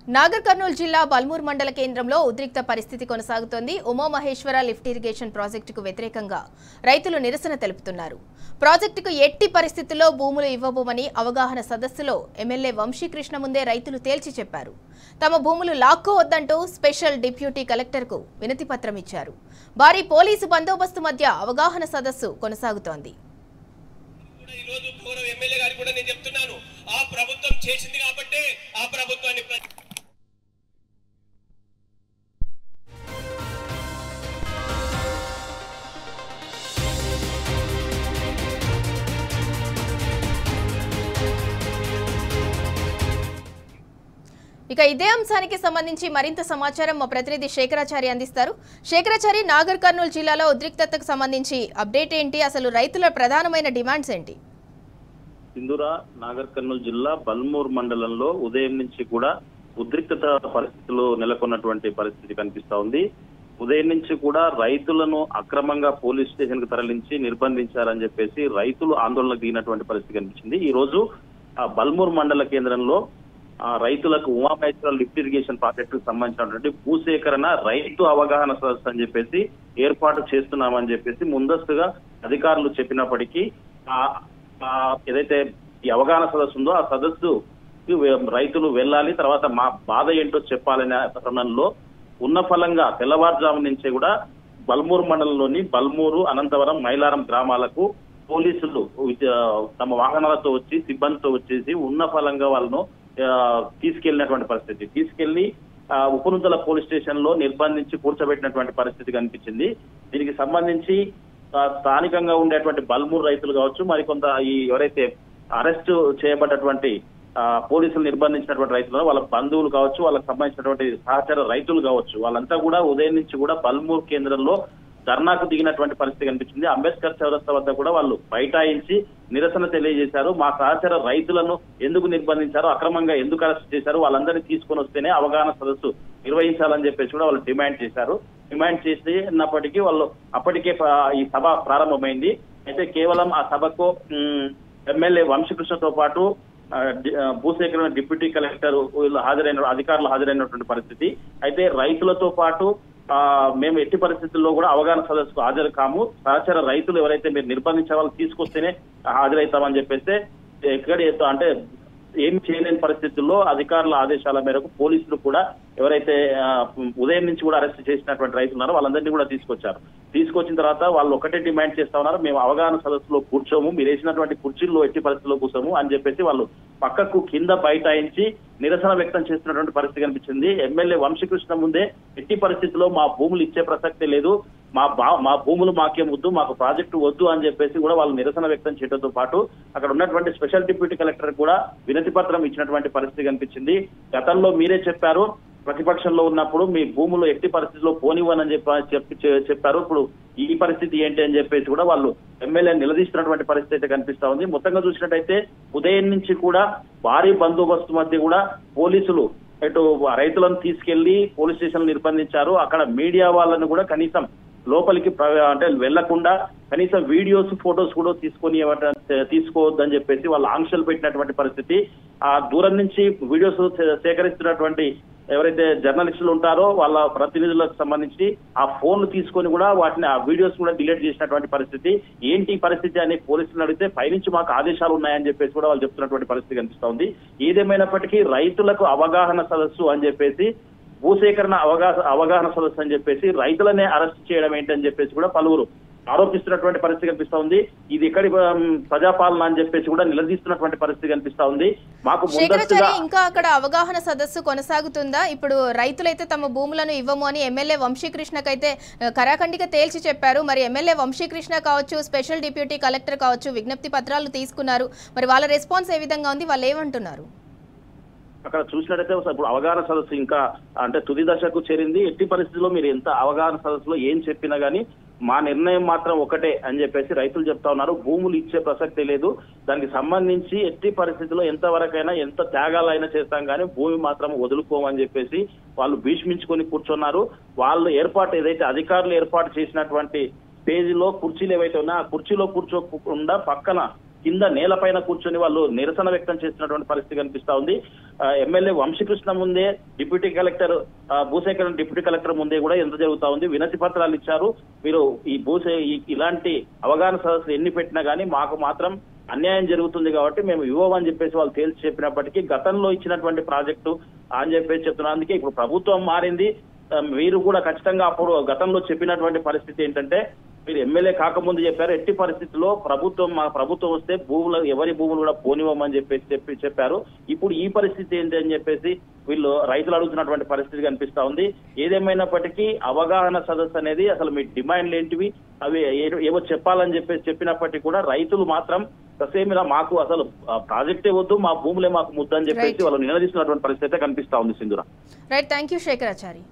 నాగర్ కర్నూలు జిల్లా బల్మూర్ మండల కేంద్రంలో ఉద్రిక్త పరిస్థితి కొనసాగుతోంది. ఉమామహేశ్వర లిఫ్ట్ ఇరిగేషన్ ప్రాజెక్టుకు వ్యతిరేకంగా రైతులు నిరసన తెలుపుతున్నారు. ప్రాజెక్టుకు ఎట్టి పరిస్థితుల్లో భూములు ఇవ్వబోమని అవగాహన సదస్సులో ఎమ్మెల్యే వంశీకృష్ణ ముందే రైతులు తేల్చి చెప్పారు. తమ భూములు లాక్కోవద్దంటూ స్పెషల్ డిప్యూటీ కలెక్టర్కు వినతి పత్రం ఇచ్చారు. భారీ పోలీసు బందోబస్తు మధ్య అవగాహన సదస్సు కొనసాగుతోంది. ఇక ఇదే అంశానికి సంబంధించి మరింత సమాచారం మా ప్రతినిధి శేఖరాచారి అందిస్తారు. శేఖరాచారి, నాగర్ కర్నూలు జిల్లాలో ఉద్రిక్తతకు సంబంధించి అప్డేట్ ఏంటి? అసలు రైతుల ప్రధానమైన డిమాండ్స్ ఏంటి? సింధూరా, నాగర్ కర్నూలు జిల్లా బల్మూర్ మండలంలో ఉదయం నుంచి కూడా ఉద్రిక్తత పరిస్థితులు నెలకొన్నటువంటి పరిస్థితి కనిపిస్తా ఉంది. ఉదయం నుంచి కూడా రైతులను అక్రమంగా పోలీస్ స్టేషన్ కు తరలించి నిర్బంధించారని చెప్పేసి రైతులు ఆందోళనకు దిగినటువంటి పరిస్థితి కనిపించింది. ఈ రోజు బల్మూర్ మండల కేంద్రంలో రైతులకు ఉమామహేశ్వర లిఫ్ట్ ఇరిగేషన్ ప్రాజెక్టు కు సంబంధించినటువంటి భూసేకరణ రైతు అవగాహన సదస్సు అని చెప్పేసి ఏర్పాటు చేస్తున్నామని చెప్పేసి ముందస్తుగా అధికారులు చెప్పినప్పటికీ ఏదైతే ఈ అవగాహన సదస్సు ఉందో ఆ సదస్సు రైతులు వెళ్ళాలి, తర్వాత మా బాధ ఏంటో చెప్పాలనే తరుణంలో ఉన్న ఫలంగా తెల్లవారుజాము నుంచే కూడా బల్మూరు మండలంలోని బల్మూరు, అనంతవరం, మైలారం గ్రామాలకు పోలీసులు తమ వాహనాలతో వచ్చి సిబ్బందితో వచ్చేసి ఉన్న ఫలంగా వాళ్ళను తీసుకెళ్లినటువంటి పరిస్థితి. తీసుకెళ్లి ఉపనుతల పోలీస్ స్టేషన్ లో నిర్బంధించి కూర్చోబెట్టినటువంటి పరిస్థితి కనిపించింది. దీనికి సంబంధించి స్థానికంగా ఉండేటువంటి బల్మూరు రైతులు కావచ్చు, మరికొంత ఈ ఎవరైతే అరెస్ట్ చేయబడ్డటువంటి పోలీసులు నిర్బంధించినటువంటి రైతులు వాళ్ళ బంధువులు కావచ్చు, వాళ్ళకి సంబంధించినటువంటి సహచర రైతులు కావచ్చు, వాళ్ళంతా కూడా ఉదయం నుంచి కూడా బల్మూరు కేంద్రంలో ధర్నాకు దిగినటువంటి పరిస్థితి కనిపించింది. అంబేద్కర్ చౌరస్తా వద్ద కూడా వాళ్ళు బైఠాయించి నిరసన తెలియజేశారు. మా సహచర రైతులను ఎందుకు నిర్బంధించారు, అక్రమంగా ఎందుకు అరెస్ట్ చేశారు, వాళ్ళందరినీ తీసుకొని వస్తేనే అవగాహన సదస్సు నిర్వహించాలని చెప్పేసి కూడా వాళ్ళు డిమాండ్ చేశారు. డిమాండ్ చేసినప్పటికీ వాళ్ళు అప్పటికే ఈ సభ ప్రారంభమైంది. అయితే కేవలం ఆ సభకు ఎమ్మెల్యే వంశీకృష్ణతో పాటు భూసేకరణ డిప్యూటీ కలెక్టర్ అధికారులు హాజరైనటువంటి పరిస్థితి. అయితే రైతులతో పాటు మేము ఎట్టి పరిస్థితుల్లో కూడా అవగాహన సదస్సుకు హాజరు కాము, సహచర రైతులు ఎవరైతే మీరు నిర్బంధించే వాళ్ళు తీసుకొస్తేనే హాజరవుతామని చెప్పేస్తే ఎక్కడ అంటే ఏమి చేయలేని పరిస్థితుల్లో అధికారుల ఆదేశాల మేరకు పోలీసులు కూడా ఎవరైతే ఉదయం నుంచి కూడా అరెస్ట్ చేసినటువంటి రైతులు ఉన్నారో వాళ్ళందరినీ కూడా తీసుకొచ్చారు. తీసుకొచ్చిన తర్వాత వాళ్ళు ఒకటే డిమాండ్ చేస్తా ఉన్నారు, మేము అవగాహన సదస్సులో కూర్చోము, మీరు వేసినటువంటి కుర్చీల్లో ఎట్టి పరిస్థితుల్లో కూర్చోము అని చెప్పేసి వాళ్ళు పక్కకు కింద బైఠాయించి నిరసన వ్యక్తం చేస్తున్నటువంటి పరిస్థితి కనిపించింది. ఎమ్మెల్యే వంశీకృష్ణ ముందే ఎట్టి పరిస్థితుల్లో మా భూములు ఇచ్చే ప్రసక్తే లేదు, మా భూములు మాకేం వద్దు, మాకు ప్రాజెక్టు వద్దు అని చెప్పేసి కూడా వాళ్ళు నిరసన వ్యక్తం చేయడంతో పాటు అక్కడ ఉన్నటువంటి స్పెషల్ డిప్యూటీ కలెక్టర్ కూడా వినతి పత్రం ఇచ్చినటువంటి పరిస్థితి కనిపించింది. గతంలో మీరే చెప్పారు, ప్రతిపక్షంలో ఉన్నప్పుడు మీ భూములు ఎట్టి పరిస్థితుల్లో పోనివ్వనని చెప్పారు, ఇప్పుడు ఈ పరిస్థితి ఏంటి అని చెప్పేసి కూడా వాళ్ళు ఎమ్మెల్యే నిలదీస్తున్నటువంటి పరిస్థితి అయితే కనిపిస్తా ఉంది. మొత్తంగా చూసినట్టయితే ఉదయం నుంచి కూడా భారీ బందోబస్తు మధ్య కూడా పోలీసులు ఇటు రైతులను తీసుకెళ్లి పోలీస్ స్టేషన్ నిర్బంధించారు. అక్కడ మీడియా వాళ్ళని కూడా కనీసం లోపలికి అంటే వెళ్లకుండా కనీసం వీడియోస్, ఫొటోస్ కూడా తీసుకోవద్దని చెప్పేసి వాళ్ళు ఆంక్షలు పెట్టినటువంటి పరిస్థితి. ఆ దూరం నుంచి వీడియోస్ సేకరిస్తున్నటువంటి ఎవరైతే జర్నలిస్టులు ఉంటారో వాళ్ళ ప్రతినిధులకు సంబంధించి ఆ ఫోన్లు తీసుకొని కూడా వాటిని ఆ వీడియోస్ కూడా డిలీట్ చేసినటువంటి పరిస్థితి. ఏంటి పరిస్థితి అని పోలీసులు అడిగితే పైనుంచి మాకు ఆదేశాలు ఉన్నాయని చెప్పేసి కూడా వాళ్ళు చెప్తున్నటువంటి పరిస్థితి కనిపిస్తా ఉంది. ఏదేమైనప్పటికీ రైతులకు అవగాహన సదస్సు అని చెప్పేసి, భూసేకరణ అవగాహన సదస్సు అని చెప్పేసి రైతులనే అరెస్ట్ చేయడం ఏంటని చెప్పేసి కూడా పలువురు ఆరోపిస్తున్నటువంటి పరిస్థితి కనిపిస్తా ఉంది. ఇది ఎక్కడి ప్రజాపాలన అని చెప్పేసి కూడా నిలదీస్తున్నటువంటి పరిస్థితి కనిపిస్తా ఉంది. మాకు ఇంకా అక్కడ అవగాహన సదస్సు కొనసాగుతుందా? ఇప్పుడు రైతులైతే తమ భూములను ఇవ్వము అని ఎమ్మెల్యే వంశీకృష్ణకైతే కరాఖండిగా తేల్చి చెప్పారు. మరి ఎమ్మెల్యే వంశీకృష్ణ కావచ్చు, స్పెషల్ డిప్యూటీ కలెక్టర్ కావచ్చు, విజ్ఞప్తి పత్రాలు తీసుకున్నారు. మరి వాళ్ళ రెస్పాన్స్ ఏ విధంగా ఉంది, వాళ్ళు ఏమంటున్నారు? అక్కడ చూసినట్టయితే ఇప్పుడు అవగాహన సదస్సు ఇంకా అంటే తుది దశకు చేరింది. ఎట్టి పరిస్థితుల్లో మీరు ఎంత అవగాహన సదస్సులో ఏం చెప్పినా గానీ మా నిర్ణయం మాత్రం ఒకటే అని చెప్పేసి రైతులు చెప్తా ఉన్నారు. భూములు ఇచ్చే ప్రసక్తి లేదు, దానికి సంబంధించి ఎట్టి పరిస్థితుల్లో ఎంతవరకైనా ఎంత త్యాగాలైనా చేస్తాం కానీ భూమి మాత్రం వదులుకోమని చెప్పేసి వాళ్ళు భీష్మించుకొని కూర్చున్నారు. వాళ్ళు ఏదైతే అధికారులు ఏర్పాటు చేసినటువంటి స్టేజ్ లో కుర్చీలు ఏవైతే ఉన్నా ఆ కుర్చీలో కూర్చోకుండా పక్కన కింద నేలపైన కూర్చొని వాళ్ళు నిరసన వ్యక్తం చేస్తున్నటువంటి పరిస్థితి కనిపిస్తా ఉంది. ఎమ్మెల్యే వంశీకృష్ణ ముందే డిప్యూటీ కలెక్టర్ భూసేకరణ డిప్యూటీ కలెక్టర్ ముందే కూడా ఎంత జరుగుతా ఉంది. వినతి పత్రాలు ఇచ్చారు. మీరు ఈ ఇలాంటి అవగాహన సదస్సులు ఎన్ని పెట్టినా కానీ మాకు మాత్రం అన్యాయం జరుగుతుంది కాబట్టి మేము ఇవ్వమని చెప్పేసి వాళ్ళు తేల్చి చెప్పినప్పటికీ గతంలో ఇచ్చినటువంటి ప్రాజెక్టు అని చెప్పేసి చెప్తున్నారు. అందుకే ఇప్పుడు ప్రభుత్వం మారింది. మీరు కూడా ఖచ్చితంగా అప్పుడు గతంలో చెప్పినటువంటి పరిస్థితి ఏంటంటే మీరు ఎమ్మెల్యే కాకముందు చెప్పారు ఎట్టి పరిస్థితుల్లో మా ప్రభుత్వం వస్తే ఎవరి భూములు కూడా పోనివ్వమని చెప్పారు. ఇప్పుడు ఈ పరిస్థితి ఏంటి అని చెప్పేసి వీళ్ళు రైతులు అడుగుతున్నటువంటి పరిస్థితి కనిపిస్తా ఉంది. ఏదేమైనప్పటికీ అవగాహన సదస్సు అనేది అసలు మీ డిమాండ్లు ఏంటివి అవి ఏవో చెప్పాలని చెప్పినప్పటికీ కూడా రైతులు మాత్రం తసేమిలా మాకు అసలు ప్రాజెక్టే వద్దు, మా భూములే మాకు ముద్దు అని చెప్పేసి వాళ్ళు నిలదీస్తున్నటువంటి పరిస్థితి అయితే కనిపిస్తా ఉంది. సింధూర. Right, thank you Shekharachari.